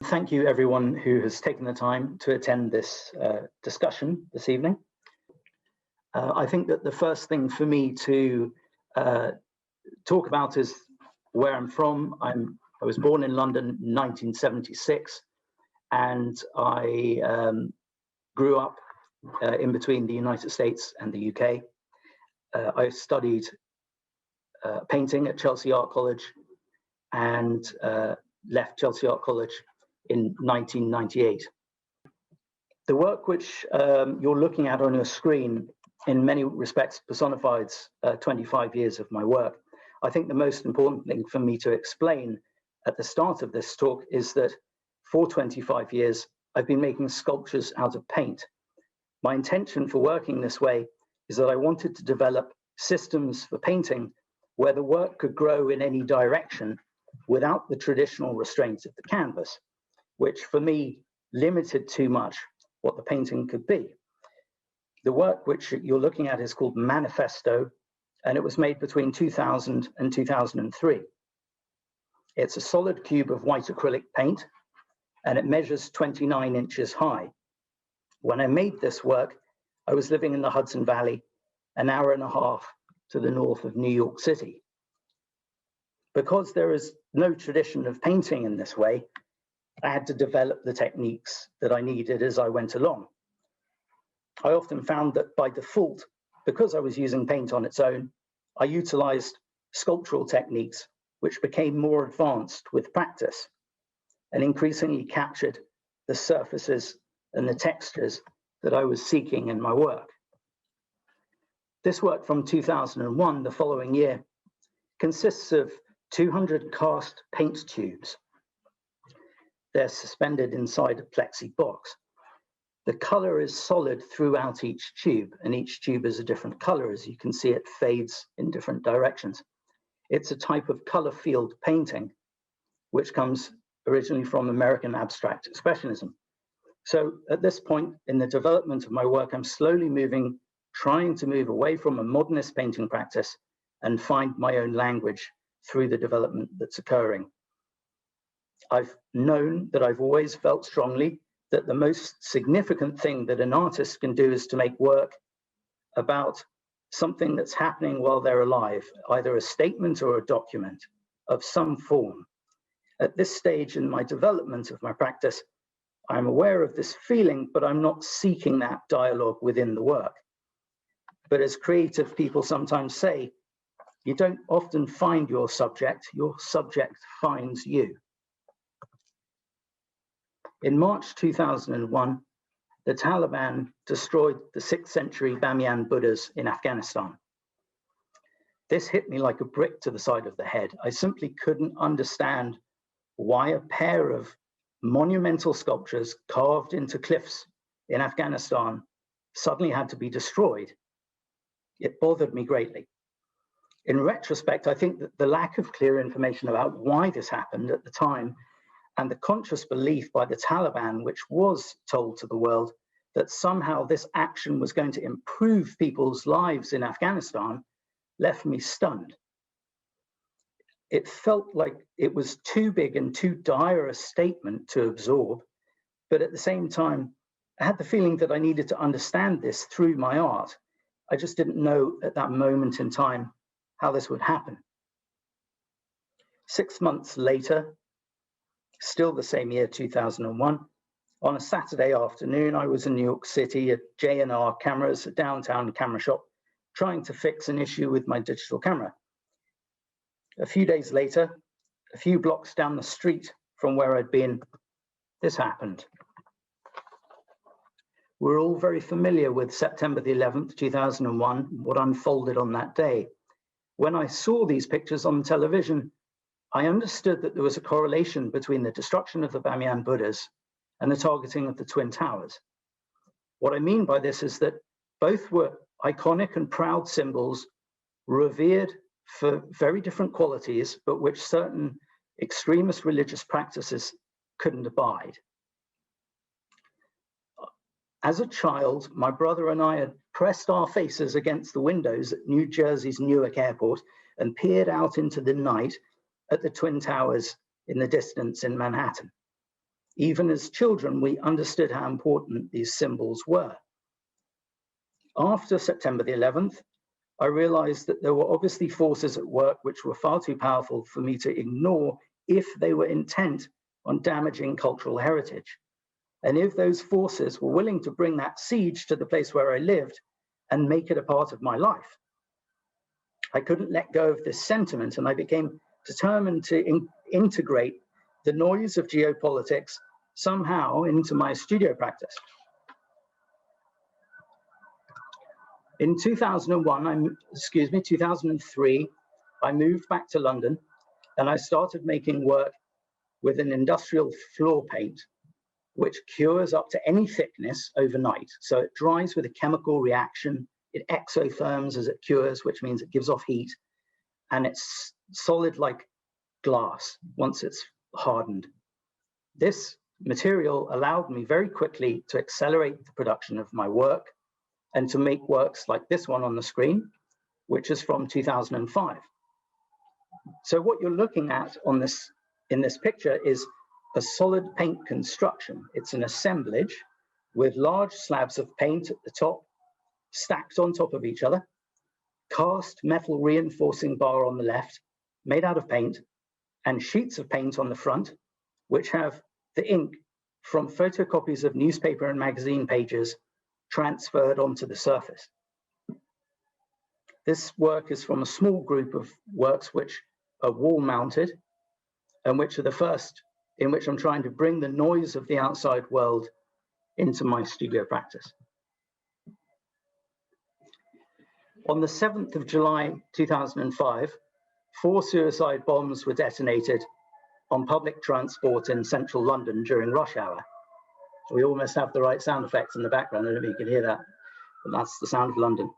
Thank you everyone who has taken the time to attend this discussion this evening. I think that the first thing for me to talk about is where I'm from. I was born in London in 1976, and I grew up in between the United States and the UK. I studied painting at Chelsea Art College and left Chelsea Art College in 1998. The work which you're looking at on your screen in many respects personifies 25 years of my work. I think the most important thing for me to explain at the start of this talk is that for 25 years, I've been making sculptures out of paint. My intention for working this way is that I wanted to develop systems for painting where the work could grow in any direction without the traditional restraints of the canvas, which for me limited too much what the painting could be. The work which you're looking at is called Manifesto, and it was made between 2000 and 2003. It's a solid cube of white acrylic paint, and it measures 29 inches high. When I made this work, I was living in the Hudson Valley, an hour and a half to the north of New York City. Because there is no tradition of painting in this way, I had to develop the techniques that I needed as I went along. I often found that by default, because I was using paint on its own, I utilized sculptural techniques which became more advanced with practice and increasingly captured the surfaces and the textures that I was seeking in my work. This work from 2001, the following year, consists of 200 cast paint tubes. They're suspended inside a plexi box. The color is solid throughout each tube, and each tube is a different color. As you can see, it fades in different directions. It's a type of color field painting, which comes originally from American abstract expressionism. So at this point in the development of my work, I'm slowly trying to move away from a modernist painting practice and find my own language through the development that's occurring. I've known that I've always felt strongly that the most significant thing that an artist can do is to make work about something that's happening while they're alive, either a statement or a document of some form. At this stage in my development of my practice, I'm aware of this feeling, but I'm not seeking that dialogue within the work. But as creative people sometimes say, you don't often find your subject finds you. In March 2001, the Taliban destroyed the 6th century Bamiyan Buddhas in Afghanistan. This hit me like a brick to the side of the head. I simply couldn't understand why a pair of monumental sculptures carved into cliffs in Afghanistan suddenly had to be destroyed. It bothered me greatly. In retrospect, I think that the lack of clear information about why this happened at the time and the conscious belief by the Taliban, which was told to the world that somehow this action was going to improve people's lives in Afghanistan, left me stunned. It felt like it was too big and too dire a statement to absorb, but at the same time, I had the feeling that I needed to understand this through my art. I just didn't know at that moment in time how this would happen. 6 months later, still the same year, 2001, on a Saturday afternoon, I was in New York City at J&R Cameras, a downtown camera shop, trying to fix an issue with my digital camera. A few days later, a few blocks down the street from where I'd been, this happened. We're all very familiar with September the 11th, 2001, what unfolded on that day. When I saw these pictures on television, I understood that there was a correlation between the destruction of the Bamiyan Buddhas and the targeting of the Twin Towers. What I mean by this is that both were iconic and proud symbols, revered for very different qualities, but which certain extremist religious practices couldn't abide. As a child, my brother and I had pressed our faces against the windows at New Jersey's Newark Airport and peered out into the night at the Twin Towers in the distance in Manhattan. Even as children, we understood how important these symbols were. After September the 11th, I realized that there were obviously forces at work which were far too powerful for me to ignore if they were intent on damaging cultural heritage. And if those forces were willing to bring that siege to the place where I lived and make it a part of my life. I couldn't let go of this sentiment, and I became determined to integrate the noise of geopolitics somehow into my studio practice. In 2003, I moved back to London and I started making work with an industrial floor paint, which cures up to any thickness overnight. So it dries with a chemical reaction, it exotherms as it cures, which means it gives off heat, and it's solid like glass once it's hardened. This material allowed me very quickly to accelerate the production of my work and to make works like this one on the screen, which is from 2005. So what you're looking at on this in this picture is a solid paint construction. It's an assemblage with large slabs of paint at the top, stacked on top of each other, cast metal reinforcing bar on the left, made out of paint, and sheets of paint on the front, which have the ink from photocopies of newspaper and magazine pages transferred onto the surface. This work is from a small group of works which are wall mounted and which are the first in which I'm trying to bring the noise of the outside world into my studio practice. On the 7th of July, 2005, 4 suicide bombs were detonated on public transport in central London during rush hour. We almost have the right sound effects in the background. I don't know if you can hear that, but that's the sound of London.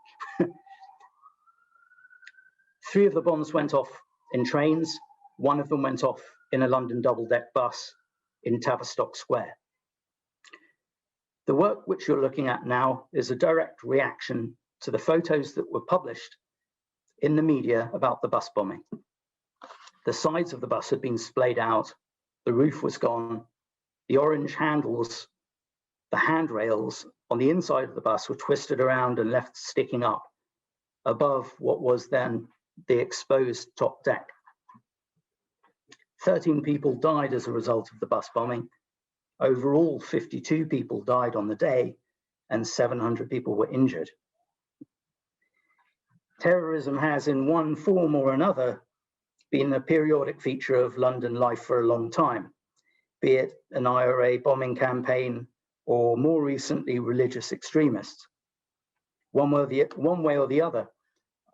3 of the bombs went off in trains. 1 of them went off in a London double-deck bus in Tavistock Square. The work which you're looking at now is a direct reaction to the photos that were published in the media about the bus bombing. The sides of the bus had been splayed out, the roof was gone, the orange handles, the handrails on the inside of the bus were twisted around and left sticking up above what was then the exposed top deck. 13 people died as a result of the bus bombing. Overall, 52 people died on the day and 700 people were injured. Terrorism has, in one form or another, been a periodic feature of London life for a long time, be it an IRA bombing campaign or more recently religious extremists. One way or the other,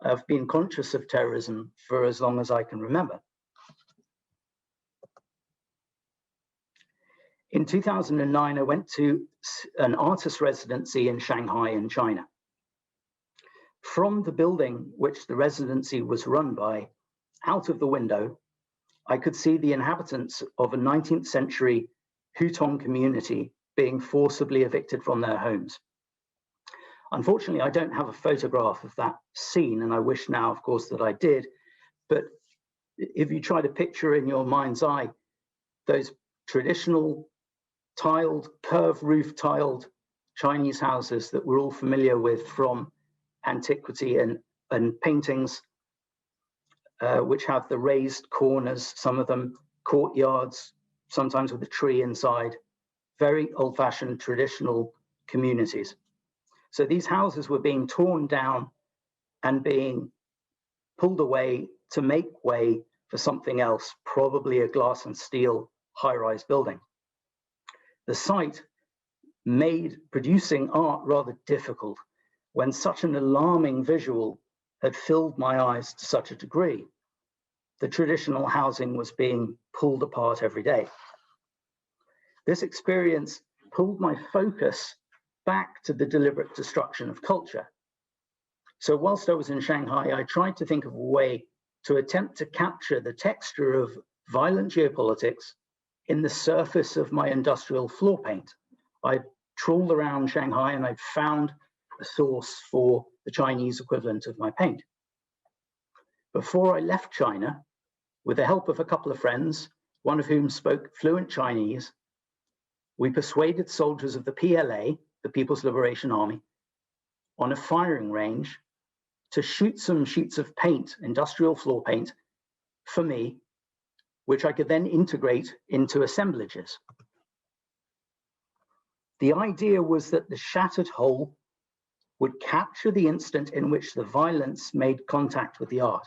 I've been conscious of terrorism for as long as I can remember. In 2009, I went to an artist residency in Shanghai in China. From the building which the residency was run by, out of the window, I could see the inhabitants of a 19th century Hutong community being forcibly evicted from their homes. Unfortunately, I don't have a photograph of that scene, and I wish now, of course, that I did. But if you try to picture in your mind's eye those traditional tiled, curved roof tiled Chinese houses that we're all familiar with from antiquity and paintings, which have the raised corners, some of them courtyards, sometimes with a tree inside, very old-fashioned traditional communities. So these houses were being torn down and being pulled away to make way for something else, probably a glass and steel high-rise building. The site made producing art rather difficult when such an alarming visual had filled my eyes to such a degree. The traditional housing was being pulled apart every day. This experience pulled my focus back to the deliberate destruction of culture. So whilst I was in Shanghai, I tried to think of a way to attempt to capture the texture of violent geopolitics in the surface of my industrial floor paint. I trawled around Shanghai and I found a source for the Chinese equivalent of my paint. Before I left China, with the help of a couple of friends, one of whom spoke fluent Chinese, we persuaded soldiers of the PLA, the People's Liberation Army, on a firing range to shoot some sheets of paint, industrial floor paint, for me, which I could then integrate into assemblages. The idea was that the shattered hole would capture the instant in which the violence made contact with the art.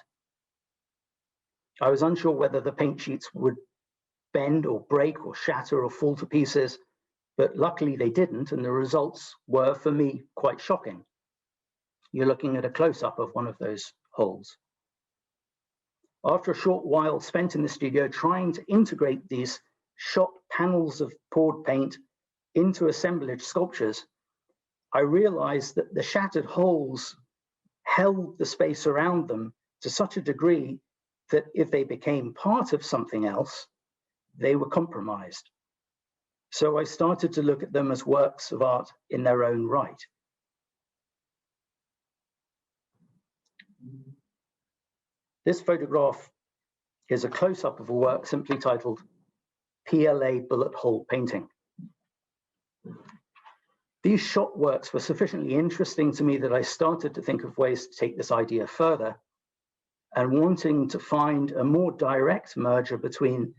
I was unsure whether the paint sheets would bend or break or shatter or fall to pieces, but luckily they didn't, and the results were, for me, quite shocking. You're looking at a close-up of one of those holes. After a short while spent in the studio trying to integrate these shot panels of poured paint into assemblage sculptures, I realized that the shattered holes held the space around them to such a degree that if they became part of something else, they were compromised. So I started to look at them as works of art in their own right. This photograph is a close-up of a work simply titled PLA Bullet Hole Painting. These shot works were sufficiently interesting to me that I started to think of ways to take this idea further, and wanting to find a more direct merger between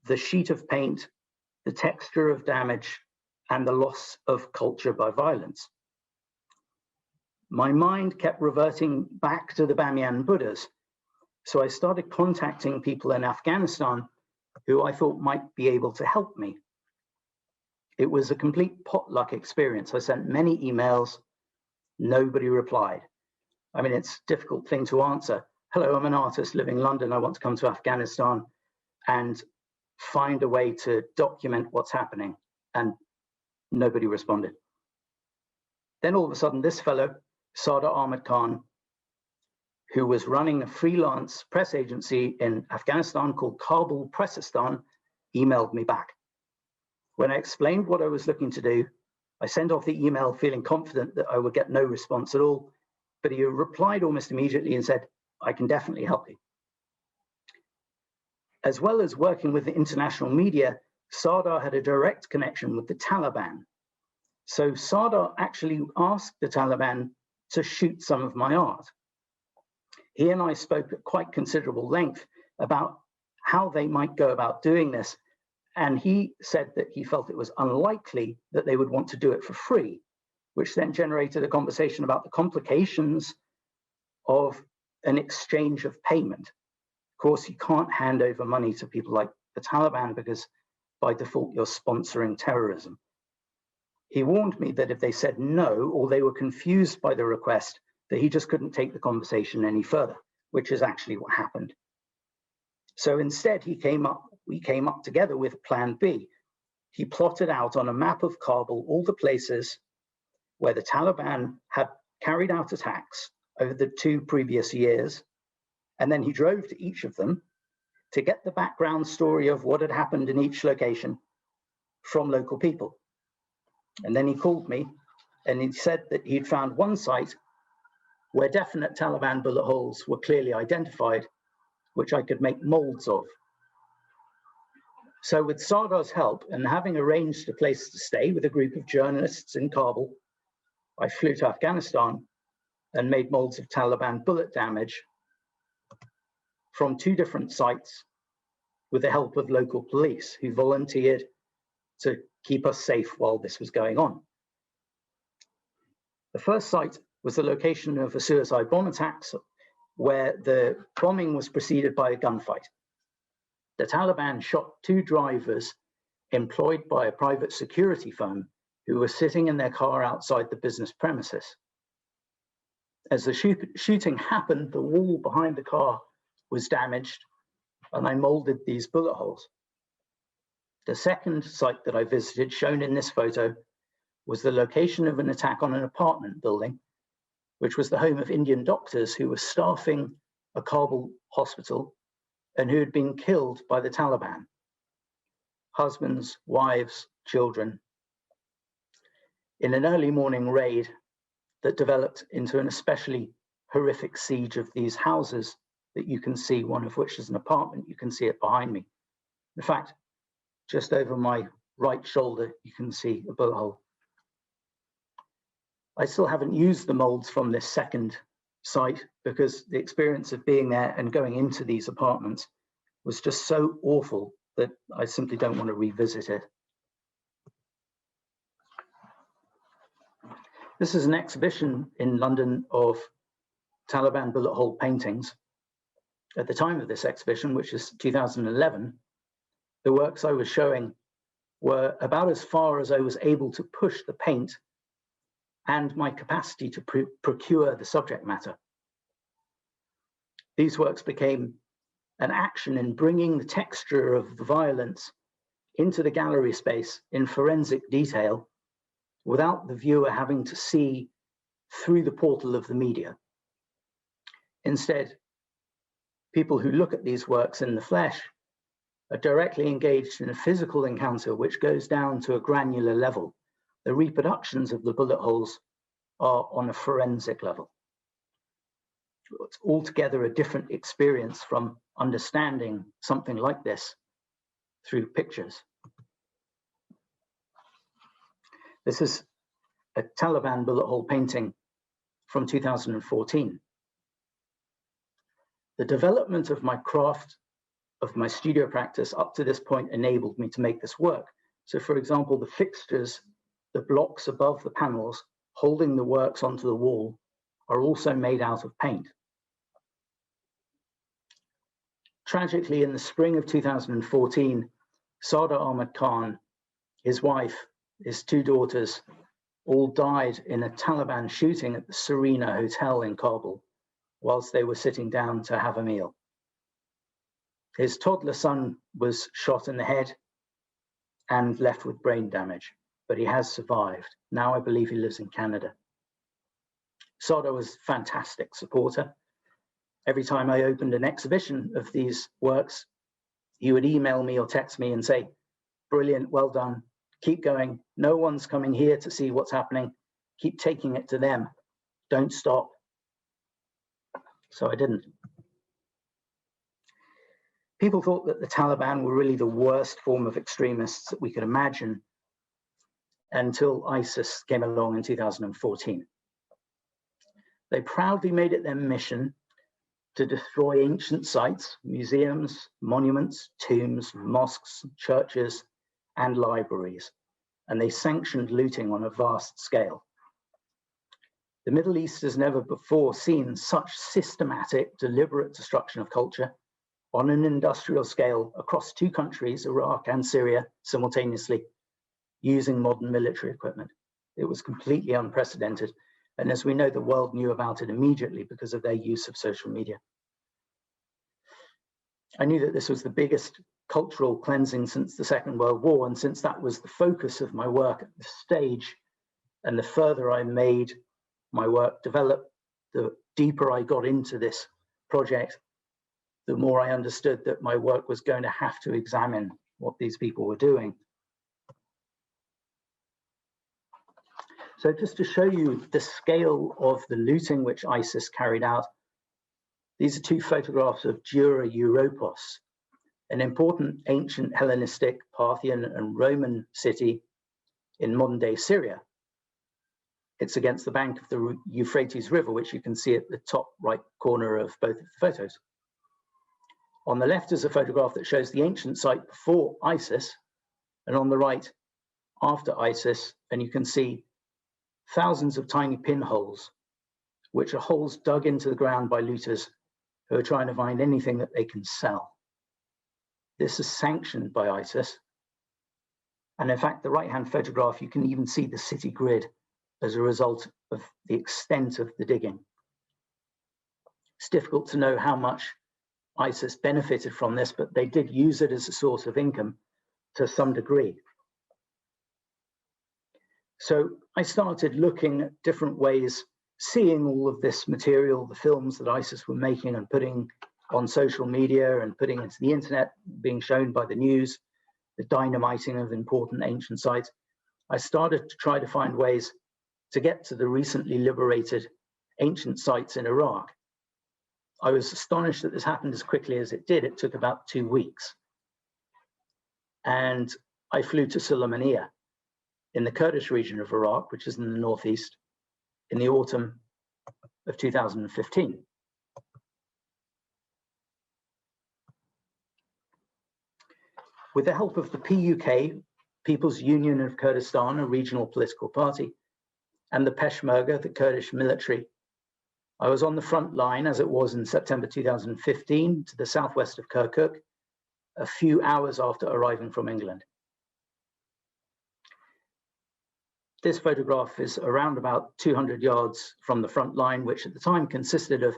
the sheet of paint, the texture of damage, and the loss of culture by violence. My mind kept reverting back to the Bamiyan Buddhas, so I started contacting people in Afghanistan who I thought might be able to help me. It was a complete potluck experience. I sent many emails, nobody replied. I mean, it's a difficult thing to answer. Hello, I'm an artist living in London. I want to come to Afghanistan and find a way to document what's happening. And nobody responded. Then all of a sudden, this fellow, Sadr Ahmed Khan, who was running a freelance press agency in Afghanistan called Kabul Pressistan, emailed me back. When I explained what I was looking to do, I sent off the email feeling confident that I would get no response at all, but he replied almost immediately and said, I can definitely help you. As well as working with the international media, Sadr had a direct connection with the Taliban. So Sadr actually asked the Taliban to shoot some of my art. He and I spoke at quite considerable length about how they might go about doing this. And he said that he felt it was unlikely that they would want to do it for free, which then generated a conversation about the complications of an exchange of payment. Of course, you can't hand over money to people like the Taliban because by default, you're sponsoring terrorism. He warned me that if they said no, or they were confused by the request, that he just couldn't take the conversation any further, which is actually what happened. So instead, we came up together with plan B. He plotted out on a map of Kabul all the places where the Taliban had carried out attacks over the 2 previous years. And then he drove to each of them to get the background story of what had happened in each location from local people. And then he called me and he said that he'd found one site where definite Taliban bullet holes were clearly identified, which I could make molds of. So with Sardr's help and having arranged a place to stay with a group of journalists in Kabul, I flew to Afghanistan and made molds of Taliban bullet damage from 2 different sites with the help of local police who volunteered to keep us safe while this was going on. The first site was the location of a suicide bomb attack where the bombing was preceded by a gunfight. The Taliban shot 2 drivers employed by a private security firm who were sitting in their car outside the business premises. As the shooting happened, the wall behind the car was damaged and I molded these bullet holes. The second site that I visited, shown in this photo, was the location of an attack on an apartment building, which was the home of Indian doctors who were staffing a Kabul hospital and who had been killed by the Taliban. Husbands, wives, children. In an early morning raid that developed into an especially horrific siege of these houses that you can see, one of which is an apartment, you can see it behind me. In fact, just over my right shoulder, you can see a bullet hole. I still haven't used the molds from this second site because the experience of being there and going into these apartments was just so awful that I simply don't want to revisit it. This is an exhibition in London of Taliban bullet hole paintings. At the time of this exhibition, which is 2011, the works I was showing were about as far as I was able to push the paint and my capacity to procure the subject matter. These works became an action in bringing the texture of the violence into the gallery space in forensic detail without the viewer having to see through the portal of the media. Instead, people who look at these works in the flesh are directly engaged in a physical encounter which goes down to a granular level. The reproductions of the bullet holes are on a forensic level. It's altogether a different experience from understanding something like this through pictures. This is a Taliban bullet hole painting from 2014. The development of my craft, of my studio practice up to this point enabled me to make this work. So for example, the fixtures, the blocks above the panels holding the works onto the wall are also made out of paint. Tragically, in the spring of 2014, Sadr Ahmad Khan, his wife, his two daughters, all died in a Taliban shooting at the Serena Hotel in Kabul whilst they were sitting down to have a meal. His toddler son was shot in the head and left with brain damage, but he has survived. Now I believe he lives in Canada. Sadr was a fantastic supporter. Every time I opened an exhibition of these works, he would email me or text me and say, "Brilliant, well done, keep going. No one's coming here to see what's happening. Keep taking it to them. Don't stop." So I didn't. People thought that the Taliban were really the worst form of extremists that we could imagine until ISIS came along in 2014. They proudly made it their mission to destroy ancient sites, museums, monuments, tombs, mosques, churches, and libraries, and they sanctioned looting on a vast scale. The Middle East has never before seen such systematic, deliberate destruction of culture on an industrial scale across two countries, Iraq and Syria, simultaneously, using modern military equipment. It was completely unprecedented. And as we know, the world knew about it immediately because of their use of social media. I knew that this was the biggest cultural cleansing since the Second World War, and since that was the focus of my work at this stage, and the further I made my work develop, the deeper I got into this project, the more I understood that my work was going to have to examine what these people were doing. So just to show you the scale of the looting which ISIS carried out, these are two photographs of Dura Europos, an important ancient Hellenistic, Parthian, and Roman city in modern-day Syria. It's against the bank of the Euphrates River, which you can see at the top right corner of both of the photos. On the left is a photograph that shows the ancient site before ISIS, and on the right, after ISIS, and you can see thousands of tiny pinholes, which are holes dug into the ground by looters who are trying to find anything that they can sell. This is sanctioned by ISIS. And in fact, the right-hand photograph, you can even see the city grid as a result of the extent of the digging. It's difficult to know how much ISIS benefited from this, but they did use it as a source of income to some degree. So I started looking at different ways, seeing all of this material, the films that ISIS were making and putting on social media and putting into the internet, being shown by the news, the dynamiting of important ancient sites. I started to try to find ways to get to the recently liberated ancient sites in Iraq. I was astonished that this happened as quickly as it did. It took about 2 weeks. And I flew to Sulaymaniyah in the Kurdish region of Iraq, which is in the northeast, in the autumn of 2015. With the help of the PUK, People's Union of Kurdistan, a regional political party, and the Peshmerga, the Kurdish military, I was on the front line, as it was in September 2015, to the southwest of Kirkuk, a few hours after arriving from England. This photograph is around about 200 yards from the front line, which at the time consisted of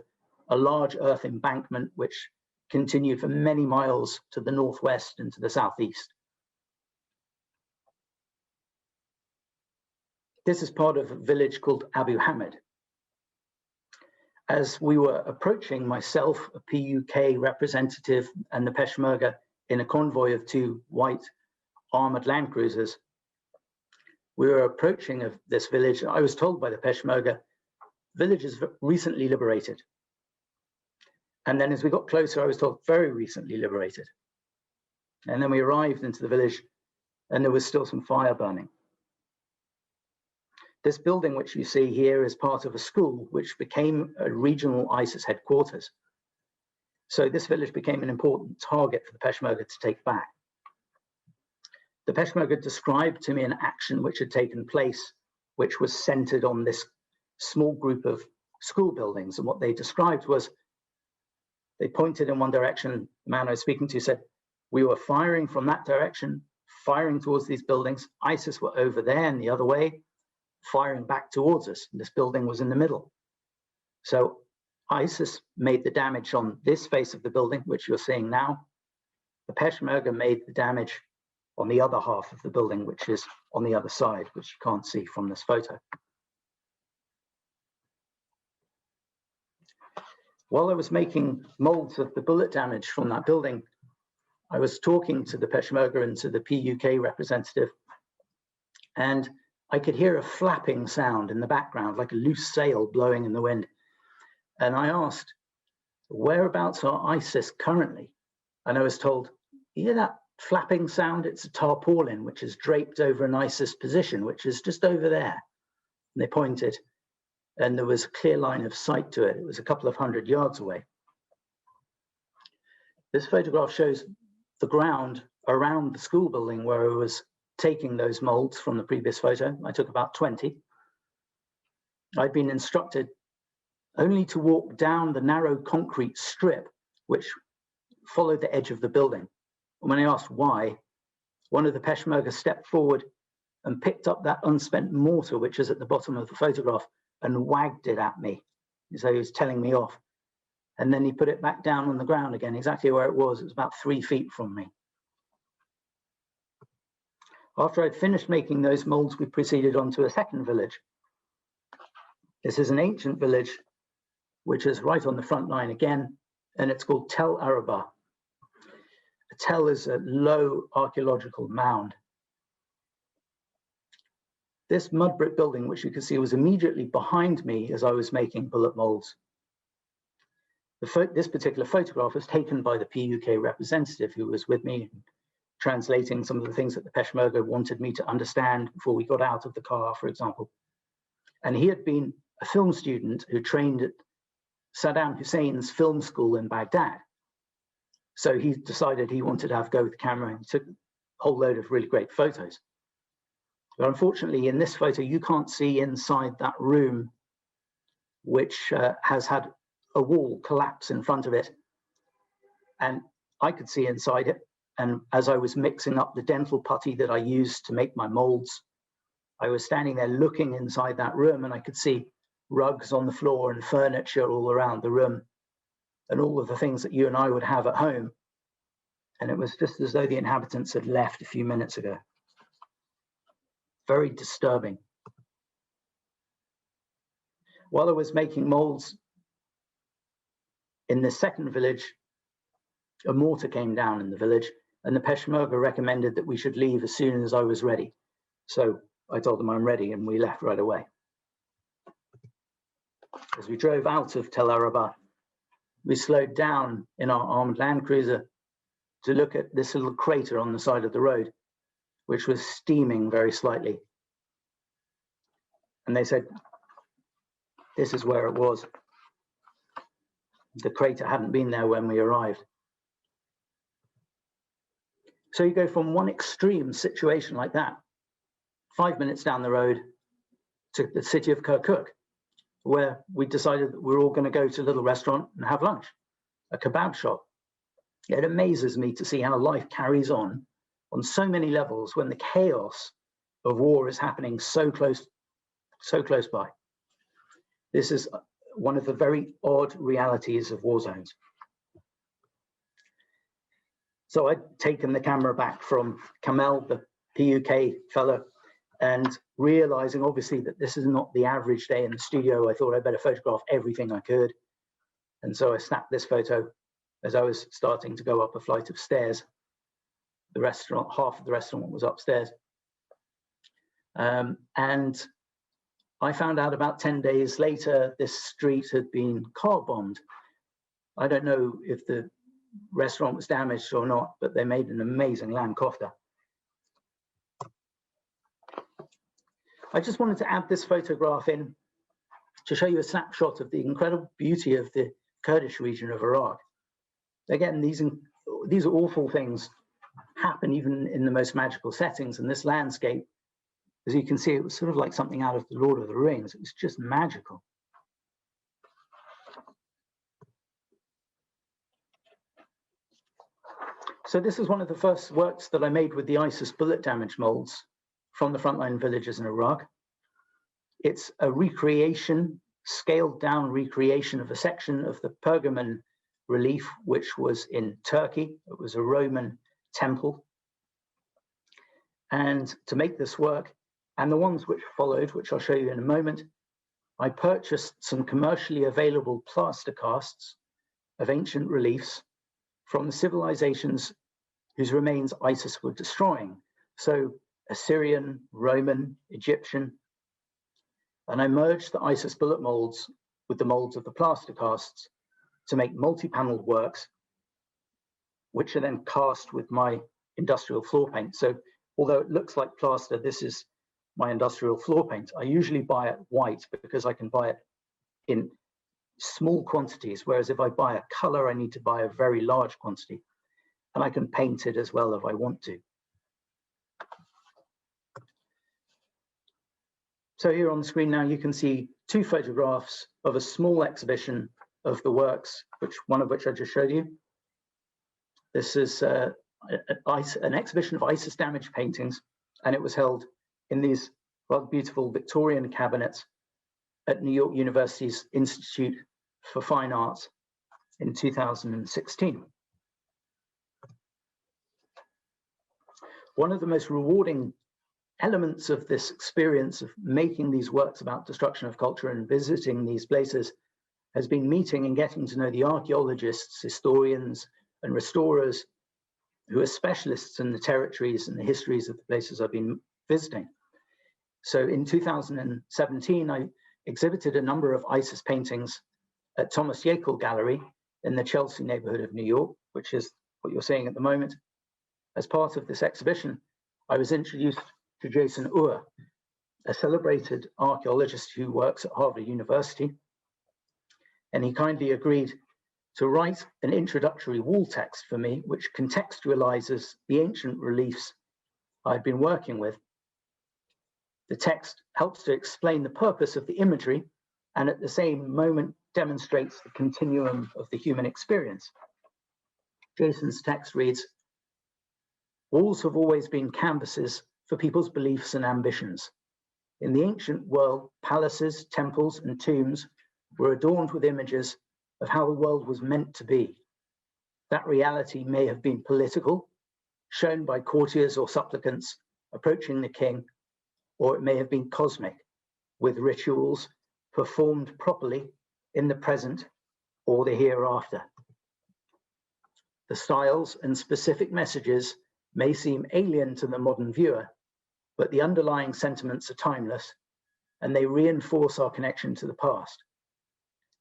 a large earth embankment which continued for many miles to the northwest and to the southeast. This is part of a village called Abu Hamid. As we were approaching, myself, a PUK representative, and the Peshmerga in a convoy of 2 white armored land cruisers, we were approaching this village. I was told by the Peshmerga, village is recently liberated. And then as we got closer, I was told very recently liberated. And then we arrived into the village and there was still some fire burning. This building, which you see here, is part of a school which became a regional ISIS headquarters. So this village became an important target for the Peshmerga to take back. The Peshmerga described to me an action which had taken place, which was centered on this small group of school buildings. And what they described was, they pointed in one direction. The man I was speaking to said, we were firing from that direction, firing towards these buildings. ISIS were over there and the other way, firing back towards us. This building was in the middle. So ISIS made the damage on this face of the building, which you're seeing now. The Peshmerga made the damage on the other half of the building, which is on the other side, which you can't see from this photo. While I was making molds of the bullet damage from that building, I was talking to the Peshmerga and to the PUK representative, and I could hear a flapping sound in the background, like a loose sail blowing in the wind. And I asked, whereabouts are ISIS currently? And I was told, you hear that flapping sound? It's a tarpaulin, which is draped over an ISIS position, which is just over there. And they pointed, and there was a clear line of sight to it. It was a couple of 100 yards away. This photograph shows the ground around the school building where I was taking those molds from the previous photo. I took about 20. I'd been instructed only to walk down the narrow concrete strip which followed the edge of the building. And when I asked why, one of the Peshmerga stepped forward and picked up that unspent mortar, which is at the bottom of the photograph, and wagged it at me. So he was telling me off. And then he put it back down on the ground again, exactly where it was. It was about 3 feet from me. After I'd finished making those molds, we proceeded on to a second village. This is an ancient village, which is right on the front line again, and it's called Tel Araba. A tel is a low archaeological mound. This mud brick building, which you can see was immediately behind me as I was making bullet molds. This particular photograph was taken by the PUK representative who was with me, translating some of the things that the Peshmerga wanted me to understand before we got out of the car, for example. And he had been a film student who trained at Saddam Hussein's film school in Baghdad. So he decided he wanted to have a go with the camera and took a whole load of really great photos. But unfortunately, in this photo, you can't see inside that room, which has had a wall collapse in front of it. And I could see inside it. And as I was mixing up the dental putty that I used to make my molds, I was standing there looking inside that room, and I could see rugs on the floor and furniture all around the room and all of the things that you and I would have at home. And it was just as though the inhabitants had left a few minutes ago. Very disturbing. While I was making molds in the second village, a mortar came down in the village, and the Peshmerga recommended that we should leave as soon as I was ready. So I told them I'm ready, and we left right away. As we drove out of Tel Araba, we slowed down in our armed land cruiser to look at this little crater on the side of the road. which was steaming very slightly. And they said, this is where it was. The crater hadn't been there when we arrived. So you go from one extreme situation like that, 5 minutes down the road, to the city of Kirkuk, where we decided that we're all going to go to a little restaurant and have lunch, a kebab shop. It amazes me to see how life carries on so many levels when the chaos of war is happening so close by. This is one of the very odd realities of war zones. So I'd taken the camera back from Kamel, the PUK fellow, and realizing obviously that this is not the average day in the studio, I thought I'd better photograph everything I could. And so I snapped this photo as I was starting to go up a flight of stairs. The restaurant, half of the restaurant was upstairs. And I found out about 10 days later, this street had been car bombed. I don't know if the restaurant was damaged or not, but they made an amazing lamb kofta. I just wanted to add this photograph in to show you a snapshot of the incredible beauty of the Kurdish region of Iraq. Again, these awful things happen even in the most magical settings, and this landscape, as you can see, it was sort of like something out of the Lord of the Rings. It was just magical. So this is one of the first works that I made with the ISIS bullet damage molds from the frontline villages in Iraq. It's a recreation, scaled down recreation of a section of the Pergamon relief, which was in Turkey. It was a Roman temple. And to make this work, and the ones which followed, which I'll show you in a moment, I purchased some commercially available plaster casts of ancient reliefs from the civilizations whose remains ISIS were destroying. So Assyrian, Roman, Egyptian. And I merged the ISIS bullet molds with the molds of the plaster casts to make multi-paneled works, which are then cast with my industrial floor paint. So although it looks like plaster, this is my industrial floor paint. I usually buy it white because I can buy it in small quantities, whereas if I buy a color, I need to buy a very large quantity, and I can paint it as well if I want to. So here on the screen now, you can see two photographs of a small exhibition of the works, one of which I just showed you. This is an exhibition of ISIS damaged paintings, and it was held in these rather beautiful Victorian cabinets at New York University's Institute for Fine Arts in 2016. One of the most rewarding elements of this experience of making these works about destruction of culture and visiting these places has been meeting and getting to know the archaeologists, historians, and restorers who are specialists in the territories and the histories of the places I've been visiting. So in 2017, I exhibited a number of ISIS paintings at Thomas Yekel Gallery in the Chelsea neighborhood of New York, which is what you're seeing at the moment. As part of this exhibition, I was introduced to Jason Uhr, a celebrated archaeologist who works at Harvard University, and he kindly agreed to write an introductory wall text for me, which contextualizes the ancient reliefs I've been working with. The text helps to explain the purpose of the imagery and at the same moment demonstrates the continuum of the human experience. Jason's text reads, "Walls have always been canvases for people's beliefs and ambitions. In the ancient world, palaces, temples, and tombs were adorned with images of how the world was meant to be. That reality may have been political, shown by courtiers or supplicants approaching the king, or it may have been cosmic, with rituals performed properly in the present or the hereafter. The styles and specific messages may seem alien to the modern viewer, but the underlying sentiments are timeless, and they reinforce our connection to the past.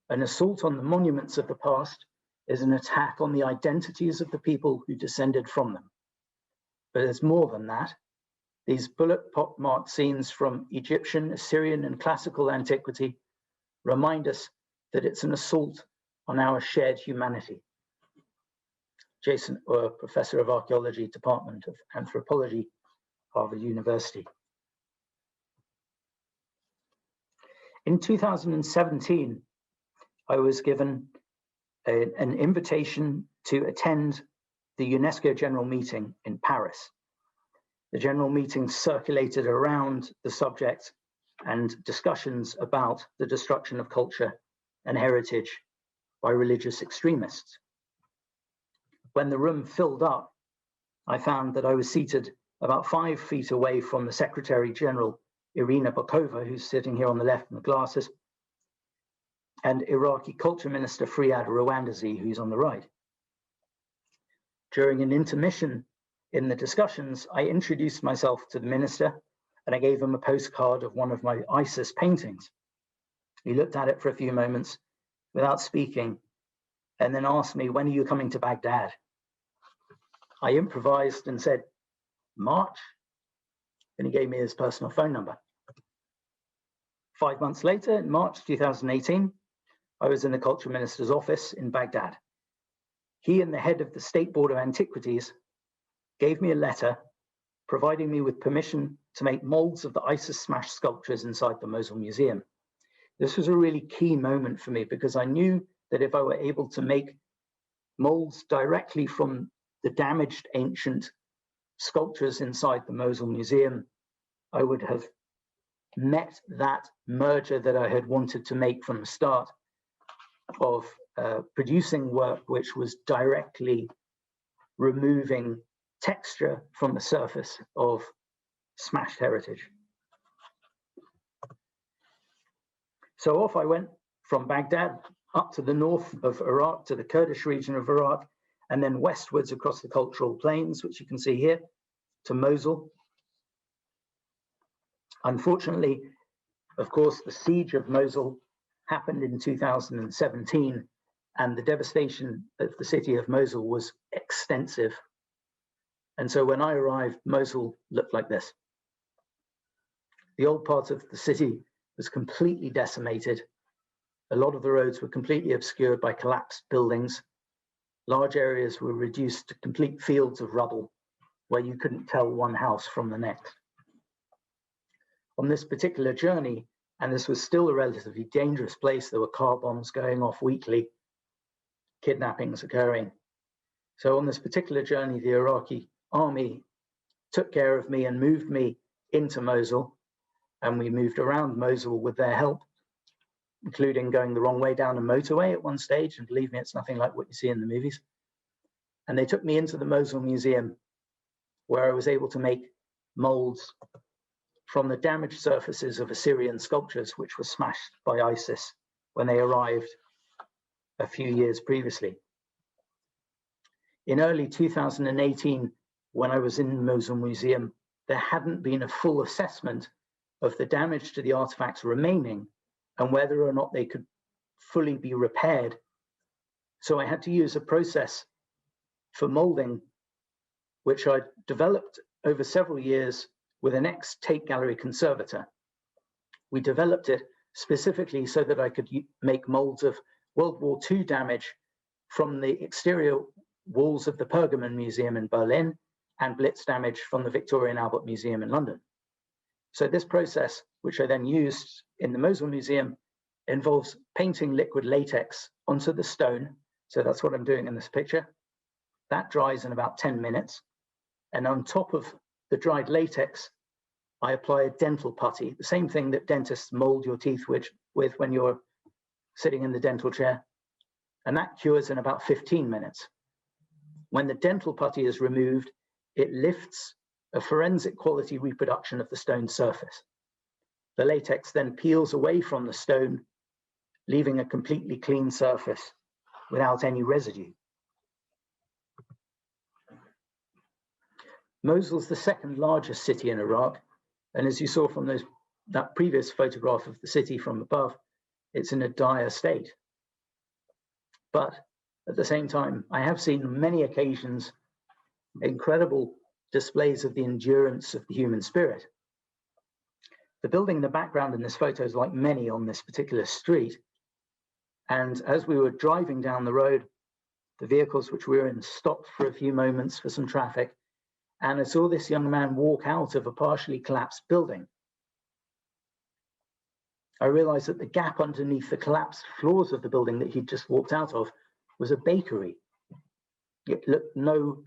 An assault on the monuments of the past is an attack on the identities of the people who descended from them. But there's more than that. These bullet-marked scenes from Egyptian, Assyrian, and classical antiquity remind us that it's an assault on our shared humanity. Jason Orr, Professor of Archaeology, Department of Anthropology, Harvard University. In 2017, I was given an invitation to attend the UNESCO General Meeting in Paris. The General Meeting circulated around the subject and discussions about the destruction of culture and heritage by religious extremists. When the room filled up, I found that I was seated about 5 feet away from the Secretary General, Irina Bokova, who's sitting here on the left in the glasses, and Iraqi Culture Minister Faryad Rawandazi, who's on the right. During an intermission in the discussions, I introduced myself to the minister and I gave him a postcard of one of my ISIS paintings. He looked at it for a few moments without speaking and then asked me, "When are you coming to Baghdad?" I improvised and said, "March," and he gave me his personal phone number. 5 months later, in March 2018, I was in the Culture Minister's office in Baghdad. He and the head of the State Board of Antiquities gave me a letter providing me with permission to make molds of the ISIS smashed sculptures inside the Mosul Museum. This was a really key moment for me because I knew that if I were able to make molds directly from the damaged ancient sculptures inside the Mosul Museum, I would have met that merger that I had wanted to make from the start of producing work which was directly removing texture from the surface of smashed heritage. So off I went from Baghdad up to the north of Iraq, to the Kurdish region of Iraq, and then westwards across the cultural plains, which you can see here, to Mosul. Unfortunately, of course, the siege of Mosul happened in 2017, and the devastation of the city of Mosul was extensive. And so when I arrived, Mosul looked like this. The old part of the city was completely decimated. A lot of the roads were completely obscured by collapsed buildings. Large areas were reduced to complete fields of rubble where you couldn't tell one house from the next. On this particular journey, and this was still a relatively dangerous place, there were car bombs going off weekly, kidnappings occurring. So on this particular journey, the Iraqi army took care of me and moved me into Mosul, and we moved around Mosul with their help, including going the wrong way down a motorway at one stage, and believe me, it's nothing like what you see in the movies. And they took me into the Mosul Museum, where I was able to make molds from the damaged surfaces of Assyrian sculptures, which were smashed by ISIS when they arrived a few years previously. In early 2018, when I was in the Mosul Museum, there hadn't been a full assessment of the damage to the artifacts remaining and whether or not they could fully be repaired. So I had to use a process for molding, which I developed over several years with an ex-Tate Gallery conservator. We developed it specifically so that I could make molds of World War II damage from the exterior walls of the Pergamon Museum in Berlin and Blitz damage from the Victoria and Albert Museum in London. So this process, which I then used in the Mosul Museum, involves painting liquid latex onto the stone. So that's what I'm doing in this picture. That dries in about 10 minutes. And on top of the dried latex, I apply a dental putty, the same thing that dentists mold your teeth with when you're sitting in the dental chair. And that cures in about 15 minutes. When the dental putty is removed, it lifts a forensic quality reproduction of the stone surface. The latex then peels away from the stone, leaving a completely clean surface without any residue. Mosul is the second largest city in Iraq, and as you saw from that previous photograph of the city from above, it's in a dire state. But at the same time, I have seen on many occasions incredible displays of the endurance of the human spirit. The building in the background in this photo is like many on this particular street. And as we were driving down the road, the vehicles which we were in stopped for a few moments for some traffic. And I saw this young man walk out of a partially collapsed building. I realized that the gap underneath the collapsed floors of the building that he'd just walked out of was a bakery. It looked no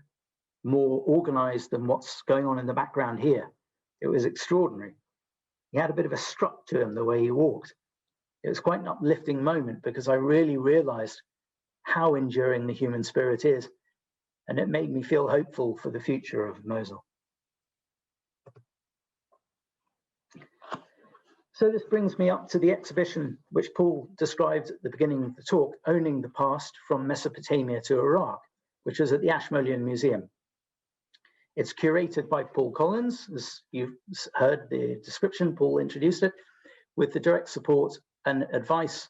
more organized than what's going on in the background here. It was extraordinary. He had a bit of a strut to him the way he walked. It was quite an uplifting moment because I really realized how enduring the human spirit is, and it made me feel hopeful for the future of Mosul. So this brings me up to the exhibition which Paul described at the beginning of the talk, Owning the Past from Mesopotamia to Iraq, which is at the Ashmolean Museum. It's curated by Paul Collins, as you've heard the description, Paul introduced it, with the direct support and advice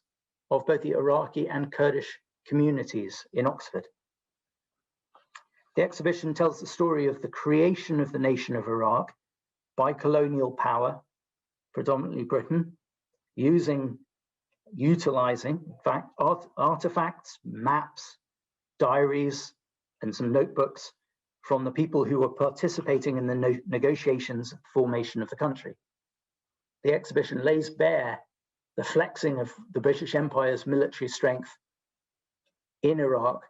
of both the Iraqi and Kurdish communities in Oxford. The exhibition tells the story of the creation of the nation of Iraq by colonial power, predominantly Britain, utilizing in fact, artifacts, maps, diaries, and some notebooks from the people who were participating in the negotiations and formation of the country. The exhibition lays bare the flexing of the British Empire's military strength in Iraq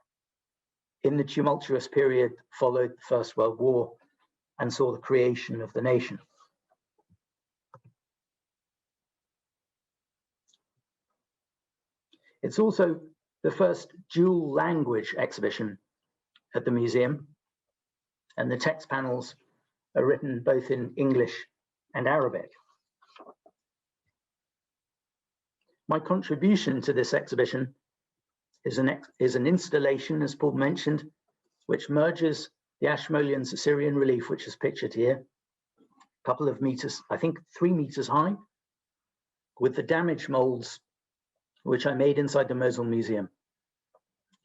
in the tumultuous period followed the First World War and saw the creation of the nation. It's also the first dual language exhibition at the museum, and the text panels are written both in English and Arabic. My contribution to this exhibition is an installation, as Paul mentioned, which merges the Ashmolean's Assyrian relief, which is pictured here, a couple of meters, I think 3 meters high, with the damaged molds which I made inside the Mosul Museum.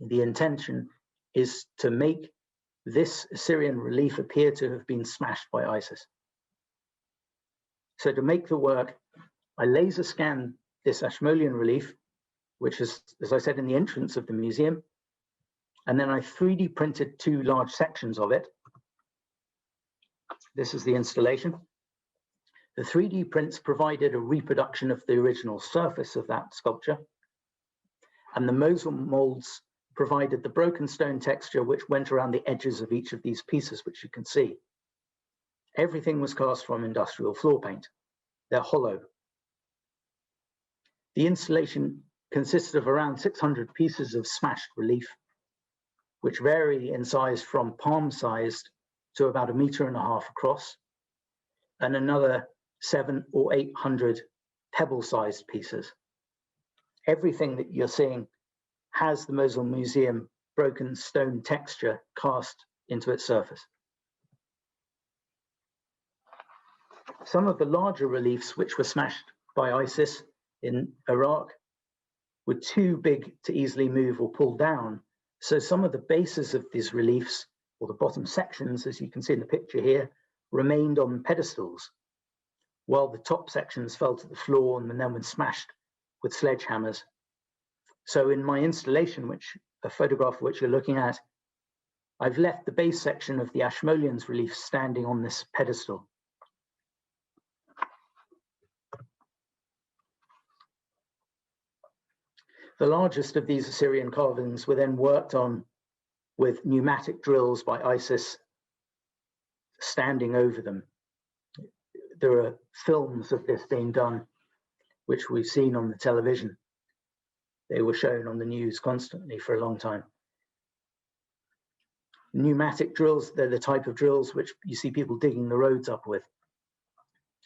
The intention is to make this Assyrian relief appear to have been smashed by ISIS. So to make the work, I laser scanned this Ashmolean relief, which is, as I said, in the entrance of the museum, and then I 3D printed 2 large sections of it. This is the installation. The 3D prints provided a reproduction of the original surface of that sculpture, and the Mosul molds provided the broken stone texture which went around the edges of each of these pieces, which you can see. Everything was cast from industrial floor paint. They're hollow. The installation consisted of around 600 pieces of smashed relief, which vary in size from palm-sized to about 1.5 meters across, and another 700 or 800 pebble-sized pieces. Everything that you're seeing has the Mosul Museum broken stone texture cast into its surface. Some of the larger reliefs which were smashed by ISIS in Iraq were too big to easily move or pull down. So some of the bases of these reliefs, or the bottom sections, as you can see in the picture here, remained on pedestals, while the top sections fell to the floor and then were smashed with sledgehammers. So in my installation, a photograph which you're looking at, I've left the base section of the Ashmolean's relief standing on this pedestal. The largest of these Assyrian carvings were then worked on with pneumatic drills by ISIS standing over them. There are films of this being done, which we've seen on the television. They were shown on the news constantly for a long time. Pneumatic drills, they're the type of drills which you see people digging the roads up with.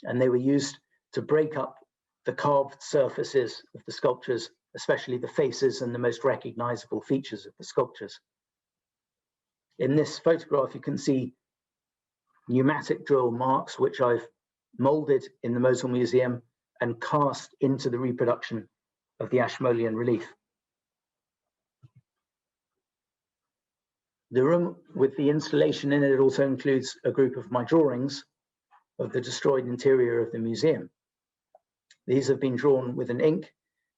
And they were used to break up the carved surfaces of the sculptures, especially the faces and the most recognizable features of the sculptures. In this photograph, you can see pneumatic drill marks, which I've molded in the Mosul Museum and cast into the reproduction of the Ashmolean relief. The room with the installation in it also includes a group of my drawings of the destroyed interior of the museum. These have been drawn with an ink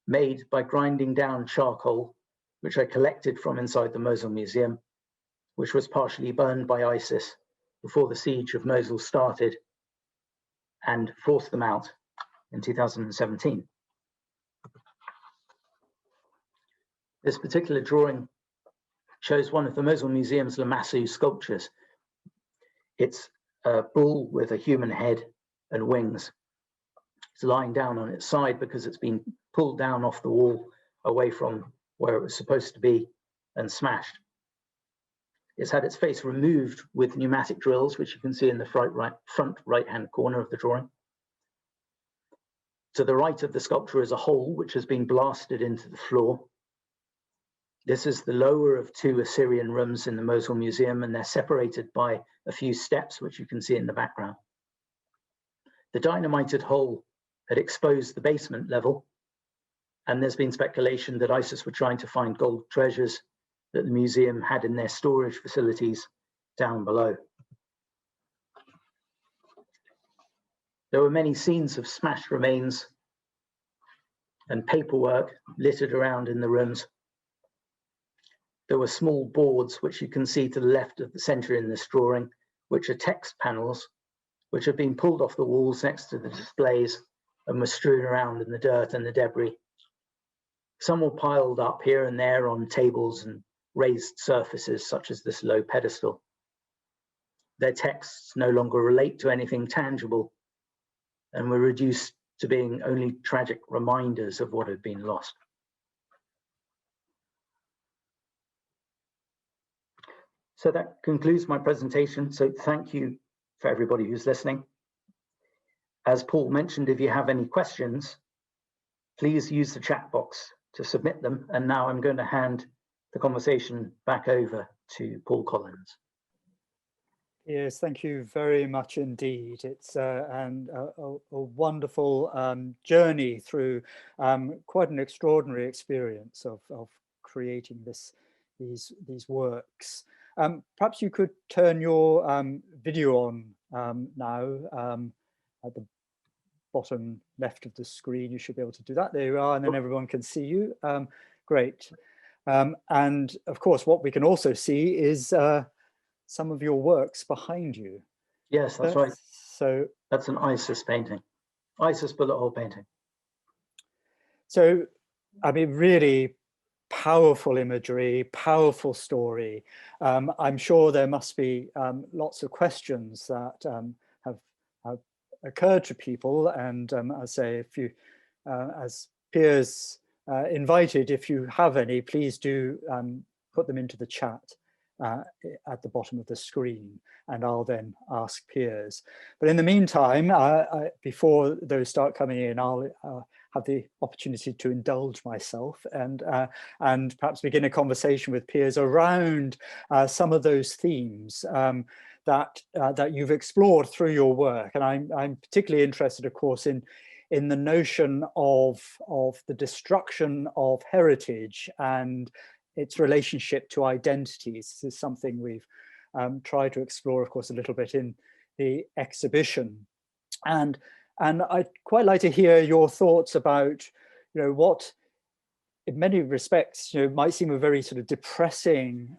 made by grinding down charcoal, which I collected from inside the Mosul Museum, which was partially burned by ISIS before the siege of Mosul started and forced them out in 2017. This particular drawing shows one of the Mosul Museum's Lamassu sculptures. It's a bull with a human head and wings. It's lying down on its side because it's been pulled down off the wall away from where it was supposed to be and smashed. It's had its face removed with pneumatic drills, which you can see in the front right-hand corner of the drawing. To the right of the sculpture is a hole which has been blasted into the floor. This is the lower of two Assyrian rooms in the Mosul Museum, and they're separated by a few steps, which you can see in the background. The dynamited hole had exposed the basement level, and there's been speculation that ISIS were trying to find gold treasures that the museum had in their storage facilities down below. There were many scenes of smashed remains and paperwork littered around in the rooms. There were small boards, which you can see to the left of the center in this drawing, which are text panels, which have been pulled off the walls next to the displays and were strewn around in the dirt and the debris. Some were piled up here and there on tables and raised surfaces, such as this low pedestal. Their texts no longer relate to anything tangible and were reduced to being only tragic reminders of what had been lost. So that concludes my presentation. So thank you for everybody who's listening. As Paul mentioned, if you have any questions, please use the chat box to submit them. And now I'm going to hand the conversation back over to Paul Collins. Yes, thank you very much indeed. It's a wonderful journey through quite an extraordinary experience of creating these works. Perhaps you could turn your video on now at the bottom left of the screen. You should be able to do that. There you are, and then everyone can see you. Great. And of course, what we can also see is some of your works behind you. Yes, that's right. So that's an ISIS painting, ISIS bullet hole painting. So, I mean, really powerful imagery, powerful story. I'm sure there must be lots of questions that have occurred to people. And I say, if you, as Piers invited, if you have any, please do put them into the chat at the bottom of the screen, and I'll then ask Piers. But in the meantime, before those start coming in, I'll have the opportunity to indulge myself and perhaps begin a conversation with Piers around some of those themes that you've explored through your work. And I'm particularly interested, of course, in the notion of the destruction of heritage and its relationship to identities. This is something we've tried to explore, of course, a little bit in the exhibition. And I'd quite like to hear your thoughts about, what in many respects, might seem a very sort of depressing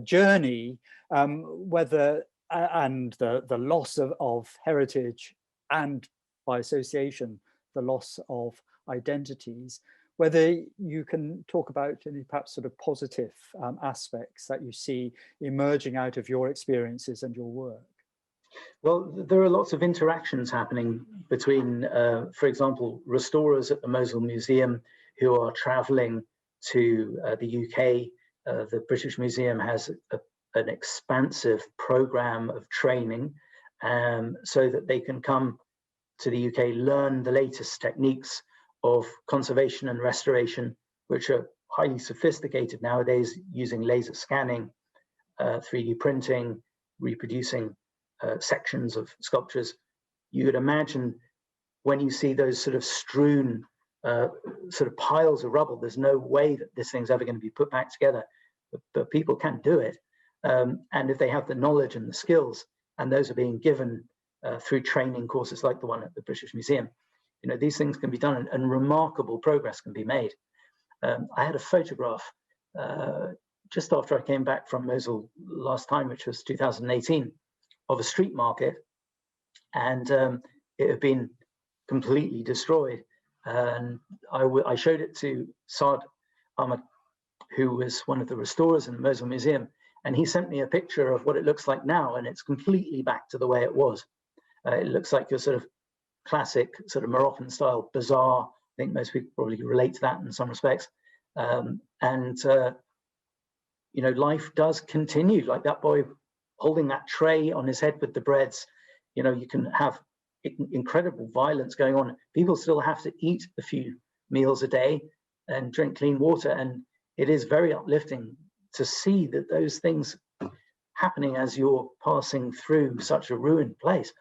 journey, whether, and the loss of heritage and by association, the loss of identities, whether you can talk about any perhaps sort of positive aspects that you see emerging out of your experiences and your work. Well, there are lots of interactions happening between, for example, restorers at the Mosul Museum who are traveling to the UK. The British Museum has an expansive program of training so that they can come to the UK, learn the latest techniques of conservation and restoration, which are highly sophisticated nowadays, using laser scanning, 3D printing, reproducing sections of sculptures. You would imagine when you see those sort of strewn sort of piles of rubble, there's no way that this thing's ever going to be put back together. but people can do it. And if they have the knowledge and the skills, and those are being given through training courses like the one at the British Museum, these things can be done, and remarkable progress can be made. I had a photograph just after I came back from Mosul last time, which was 2018, of a street market, and it had been completely destroyed. And I showed it to Saad Ahmed, who was one of the restorers in the Mosul Museum, and he sent me a picture of what it looks like now, and it's completely back to the way it was. It looks like your sort of classic sort of Moroccan style bazaar. I think most people probably relate to that in some respects. Life does continue. Like that boy holding that tray on his head with the breads, you can have incredible violence going on. People still have to eat a few meals a day and drink clean water. And it is very uplifting to see that those things happening as you're passing through such a ruined place.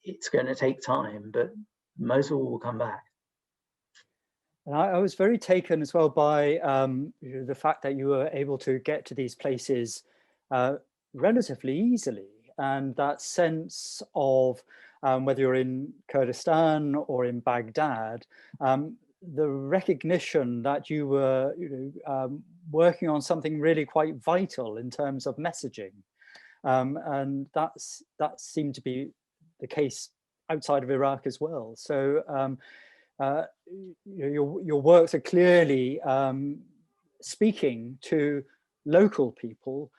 It's going to take time, but Mosul will come back. And I was very taken as well by the fact that you were able to get to these places relatively easily, and that sense of whether you're in Kurdistan or in Baghdad, the recognition that you were working on something really quite vital in terms of messaging, and that seemed to be the case outside of Iraq as well. So your works are clearly speaking to local people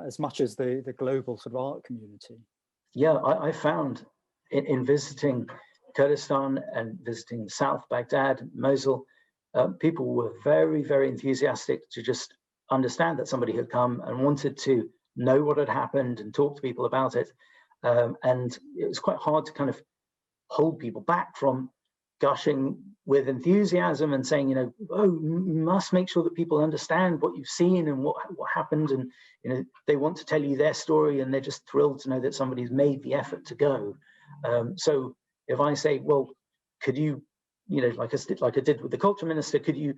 as much as the global sort of art community. Yeah, I found in visiting Kurdistan and visiting South Baghdad, Mosul, people were very, very enthusiastic to just understand that somebody had come and wanted to know what had happened and talk to people about it. And it was quite hard to kind of hold people back from gushing with enthusiasm and saying, oh, you must make sure that people understand what you've seen and what happened. And, they want to tell you their story, and they're just thrilled to know that somebody's made the effort to go. So if I say, well, could you, like I did with the culture minister, could you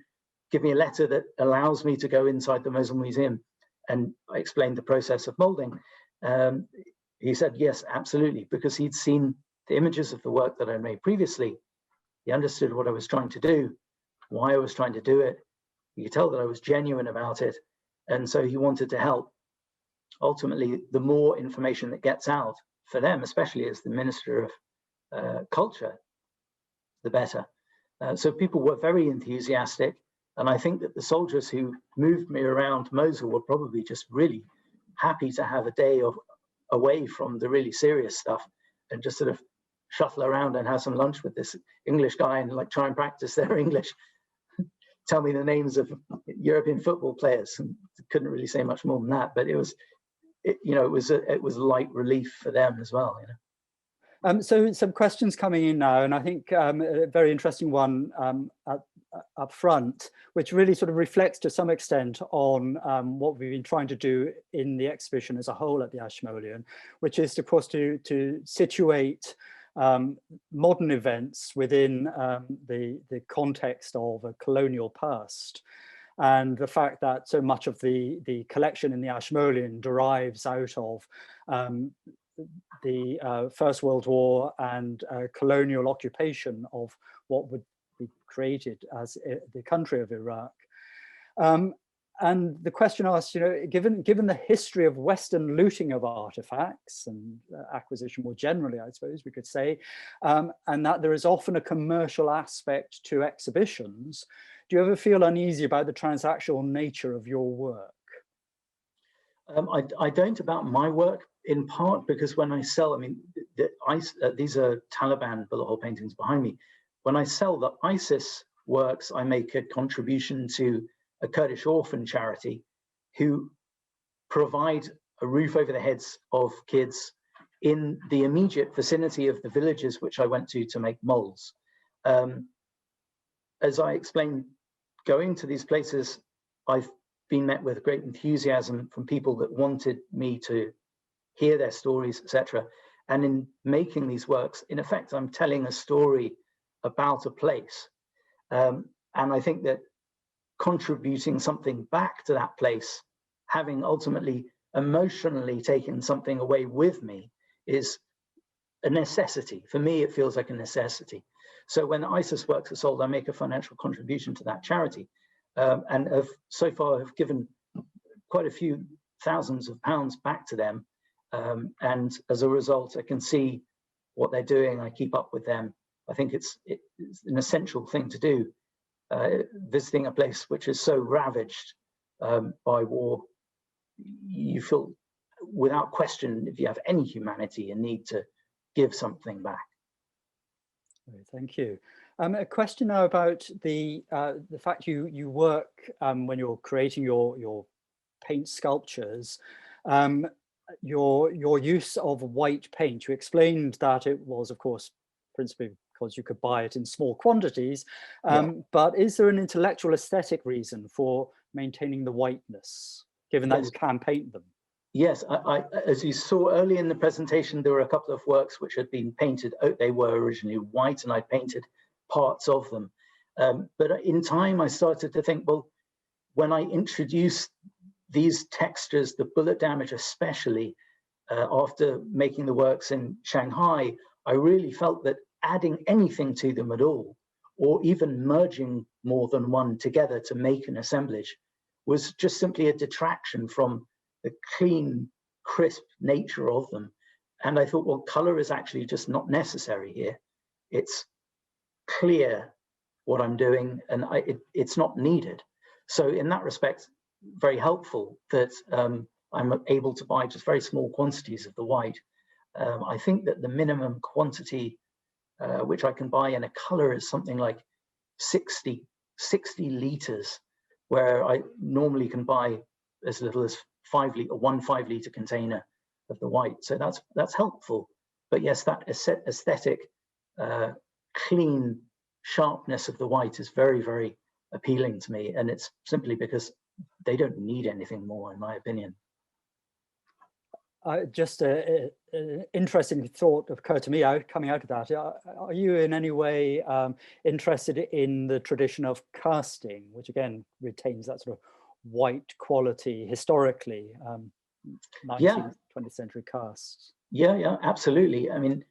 give me a letter that allows me to go inside the Mosul Museum? And I explained the process of molding. He said, yes, absolutely, because he'd seen the images of the work that I made previously. He understood what I was trying to do, why I was trying to do it. You could tell that I was genuine about it. And so he wanted to help. Ultimately, the more information that gets out for them, especially as the Minister of Culture, the better. So people were very enthusiastic. And I think that the soldiers who moved me around Mosul were probably just really happy to have a day away from the really serious stuff and just sort of shuffle around and have some lunch with this English guy and like try and practice their English. Tell me the names of European football players, and couldn't really say much more than that. But it was light relief for them as well. So some questions coming in now, and I think a very interesting one up front, which really sort of reflects to some extent on what we've been trying to do in the exhibition as a whole at the Ashmolean, which is, of course, to situate modern events within the context of a colonial past. And the fact that so much of the collection in the Ashmolean derives out of the First World War and colonial occupation of what would be created as the country of Iraq. And the question asks, given the history of Western looting of artifacts and acquisition more generally, I suppose we could say, and that there is often a commercial aspect to exhibitions, do you ever feel uneasy about the transactional nature of your work? I don't about my work, in part because when I sell, these are Taliban bullet hole paintings behind me. When I sell the ISIS works, I make a contribution to a Kurdish orphan charity who provide a roof over the heads of kids in the immediate vicinity of the villages which I went to make molds. As I explained, going to these places, I've been met with great enthusiasm from people that wanted me to hear their stories, etc. And in making these works, in effect, I'm telling a story about a place. And I think that contributing something back to that place, having ultimately emotionally taken something away with me, is a necessity. For me, it feels like a necessity. So when ISIS Works for Sold, I make a financial contribution to that charity, and have so far have given quite a few thousands of pounds back to them. And as a result, I can see what they're doing. I keep up with them. I think it's an essential thing to do. Visiting a place which is so ravaged by war, you feel without question, if you have any humanity, you need to give something back. Thank you. A question now about the fact you work when you're creating your paint sculptures, your use of white paint. You explained that it was, of course, principally because you could buy it in small quantities, but is there an intellectual aesthetic reason for maintaining the whiteness, given that you can paint them? Yes, as you saw early in the presentation, there were a couple of works which had been painted. They were originally white, and I painted parts of them. But in time, I started to think, well, when I introduced these textures, the bullet damage especially, after making the works in Shanghai, I really felt that adding anything to them at all, or even merging more than one together to make an assemblage, was just simply a detraction from the clean, crisp nature of them. And I thought, well, color is actually just not necessary here. It's clear what I'm doing, and it's not needed. So in that respect, very helpful that I'm able to buy just very small quantities of the white. I think that the minimum quantity which I can buy in a color is something like 60 liters, where I normally can buy as little as 1 5-liter container of the white. So that's helpful. But yes, that aesthetic, clean sharpness of the white is very, very appealing to me. And it's simply because they don't need anything more, in my opinion. Just an interesting thought occurred to me coming out of that. Are you in any way interested in the tradition of casting, which again retains that sort of white quality historically, 19th, 20th century casts? Yeah, absolutely. I mean,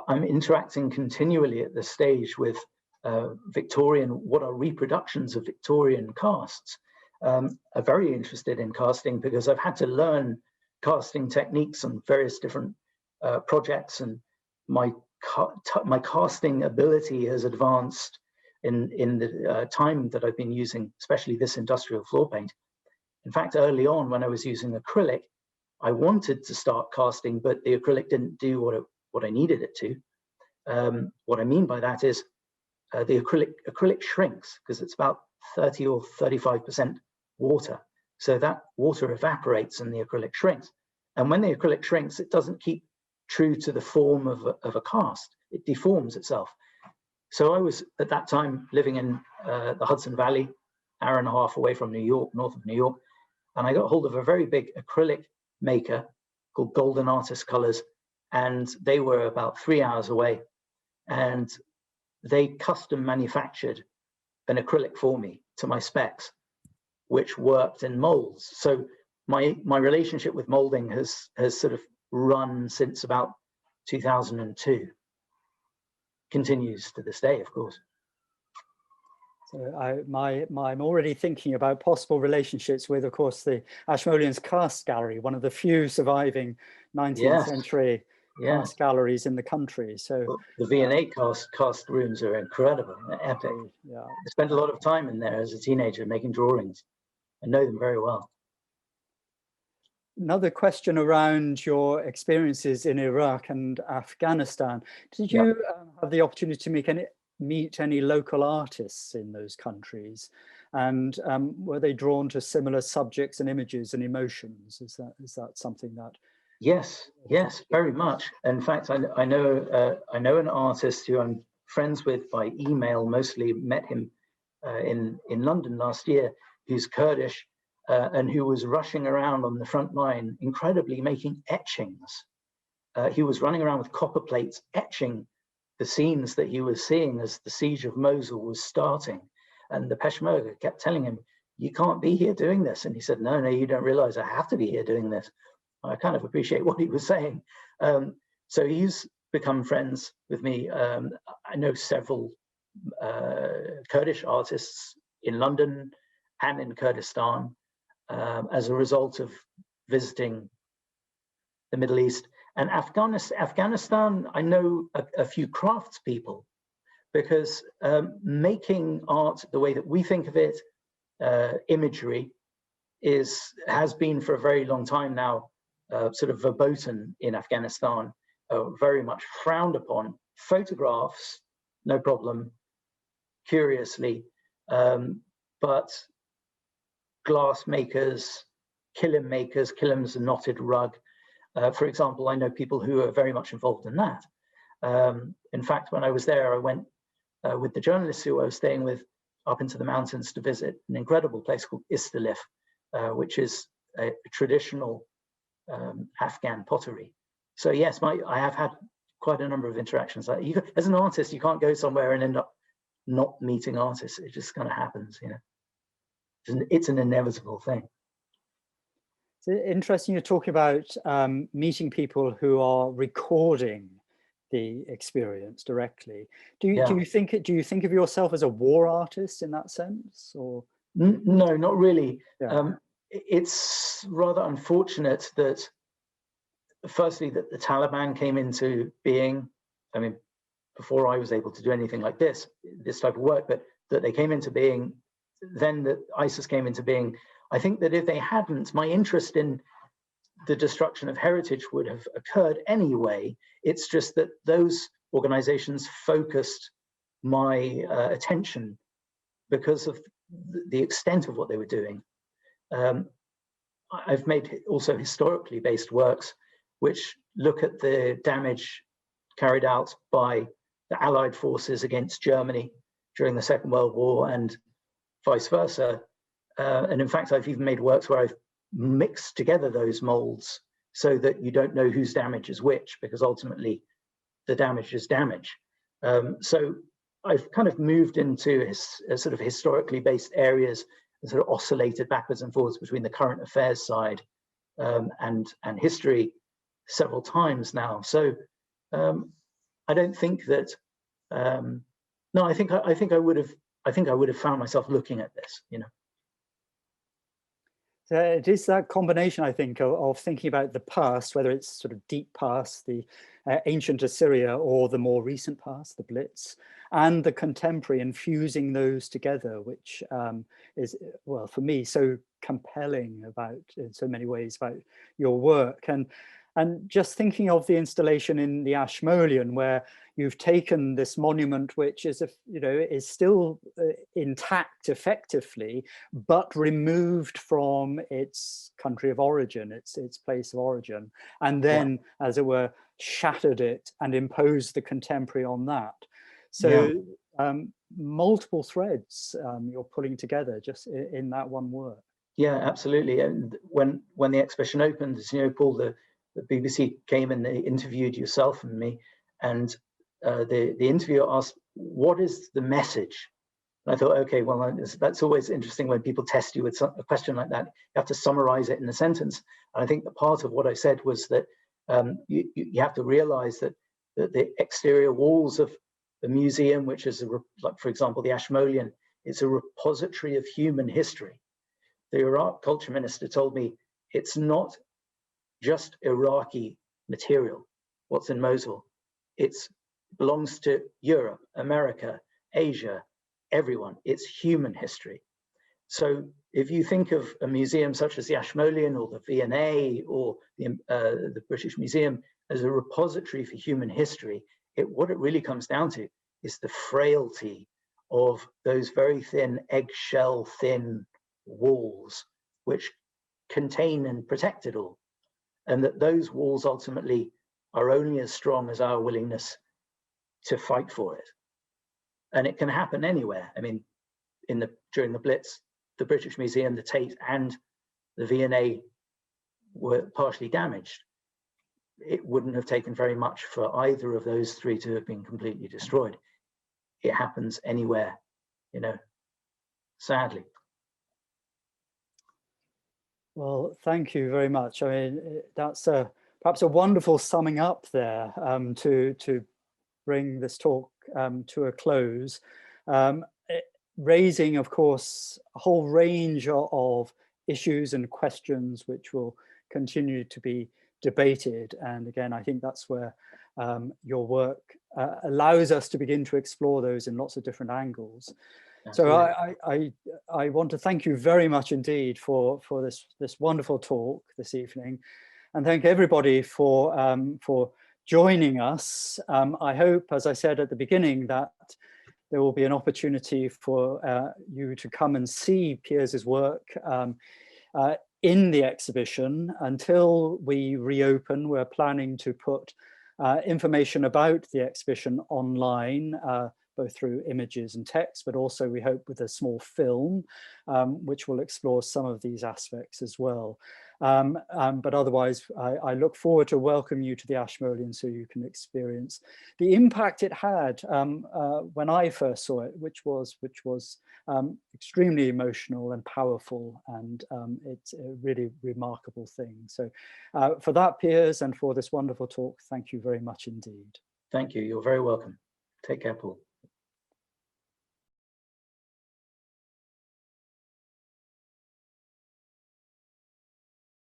I'm interacting continually at this stage with what are reproductions of Victorian casts. I'm very interested in casting because I've had to learn casting techniques on various different projects, and my casting ability has advanced in the time that I've been using, especially this industrial floor paint. In fact, early on when I was using acrylic, I wanted to start casting, but the acrylic didn't do what I needed it to. What I mean by that is the acrylic shrinks because it's about 30 or 35% water. So that water evaporates and the acrylic shrinks. And when the acrylic shrinks, it doesn't keep true to the form of a cast. It deforms itself. So I was at that time living in the Hudson Valley, hour and a half away from New York, north of New York. And I got hold of a very big acrylic maker called Golden Artist Colors. And they were about 3 hours away. And they custom manufactured an acrylic for me to my specs, which worked in molds. So my relationship with molding has sort of run since about 2002. Continues to this day, of course. So I'm already thinking about possible relationships with, of course, the Ashmolean's Cast Gallery, one of the few surviving 19th century cast galleries in the country. So well, the V&A cast rooms are incredible, they're epic. Yeah. I spent a lot of time in there as a teenager making drawings. I know them very well. Another question around your experiences in Iraq and Afghanistan. Did you have the opportunity to meet any local artists in those countries? And were they drawn to similar subjects and images and emotions? Is that something that? Yes, very much. In fact, I know an artist who I'm friends with by email, mostly met him in London last year, who's Kurdish, and who was rushing around on the front line, incredibly making etchings. He was running around with copper plates, etching the scenes that he was seeing as the siege of Mosul was starting. And the Peshmerga kept telling him, you can't be here doing this. And he said, no, you don't realize I have to be here doing this. I kind of appreciate what he was saying. So he's become friends with me. I know several Kurdish artists in London and in Kurdistan as a result of visiting the Middle East. And Afghanistan, I know a few craftspeople, because making art the way that we think of it, imagery, has been for a very long time now sort of verboten in Afghanistan, very much frowned upon. Photographs, no problem, curiously, but glass makers, kilim makers, kilim's a knotted rug, for example, I know people who are very much involved in that. In fact, when I was there, I went with the journalists who I was staying with up into the mountains to visit an incredible place called Istalif, which is a traditional Afghan pottery. So yes, I have had quite a number of interactions. As an artist, you can't go somewhere and end up not meeting artists. It just kind of happens, you know. It's an inevitable thing. It's interesting you're talking about meeting people who are recording the experience directly. Do you think of yourself as a war artist in that sense, or? No, not really. Yeah. It's rather unfortunate that, firstly, that the Taliban came into being. I mean, before I was able to do anything like this type of work, but that they came into being, then that ISIS came into being. I think that if they hadn't, my interest in the destruction of heritage would have occurred anyway. It's just that those organizations focused my attention because of the extent of what they were doing. I've made also historically based works which look at the damage carried out by the Allied forces against Germany during the Second World War and vice versa. And in fact, I've even made works where I've mixed together those molds so that you don't know whose damage is which, because ultimately the damage is damage. So I've kind of moved into sort of historically based areas and sort of oscillated backwards and forwards between the current affairs side and history several times now. So I don't think that. No, I think I would have found myself looking at this, you know. So it is that combination, I think, of thinking about the past, whether it's sort of deep past, the ancient Assyria, or the more recent past, the Blitz, and the contemporary, and fusing those together, which is, well, for me, so compelling about, in so many ways, about your work. And just thinking of the installation in the Ashmolean, where you've taken this monument, which is, is still intact effectively, but removed from its country of origin, its place of origin, and then, as it were, shattered it and imposed the contemporary on that. So multiple threads you're pulling together just in that one work. Yeah, absolutely. And when the exhibition opened, as you know, Paul, the BBC came and they interviewed yourself and me, and the interviewer asked, "What is the message?" And I thought, okay, well, that's always interesting when people test you with a question like that. You have to summarize it in a sentence. And I think that part of what I said was that you have to realize that the exterior walls of the museum, which is, like, for example, the Ashmolean, it's a repository of human history. The Iraq culture minister told me it's not just Iraqi material, what's in Mosul. It belongs to Europe, America, Asia, everyone. It's human history. So if you think of a museum such as the Ashmolean or the V&A or the British Museum as a repository for human history, what it really comes down to is the frailty of those very thin, eggshell thin walls which contain and protect it all. And that those walls ultimately are only as strong as our willingness to fight for it. And it can happen anywhere. I mean, during the Blitz, the British Museum, the Tate, and the V&A were partially damaged. It wouldn't have taken very much for either of those three to have been completely destroyed. It happens anywhere, sadly. Well, thank you very much. I mean, that's perhaps a wonderful summing up there, to bring this talk to a close, raising, of course, a whole range of issues and questions which will continue to be debated. And again, I think that's where your work allows us to begin to explore those in lots of different angles. Absolutely. So I want to thank you very much indeed for this wonderful talk this evening, and thank everybody for joining us. I hope, as I said at the beginning, that there will be an opportunity for you to come and see Piers's work in the exhibition. Until we reopen, we're planning to put information about the exhibition online, both through images and text, but also we hope with a small film, which will explore some of these aspects as well. But otherwise, I look forward to welcome you to the Ashmolean so you can experience the impact it had when I first saw it, which was extremely emotional and powerful, and it's a really remarkable thing. So for that, Piers, and for this wonderful talk, thank you very much indeed. Thank you. You're very welcome. Take care, Paul.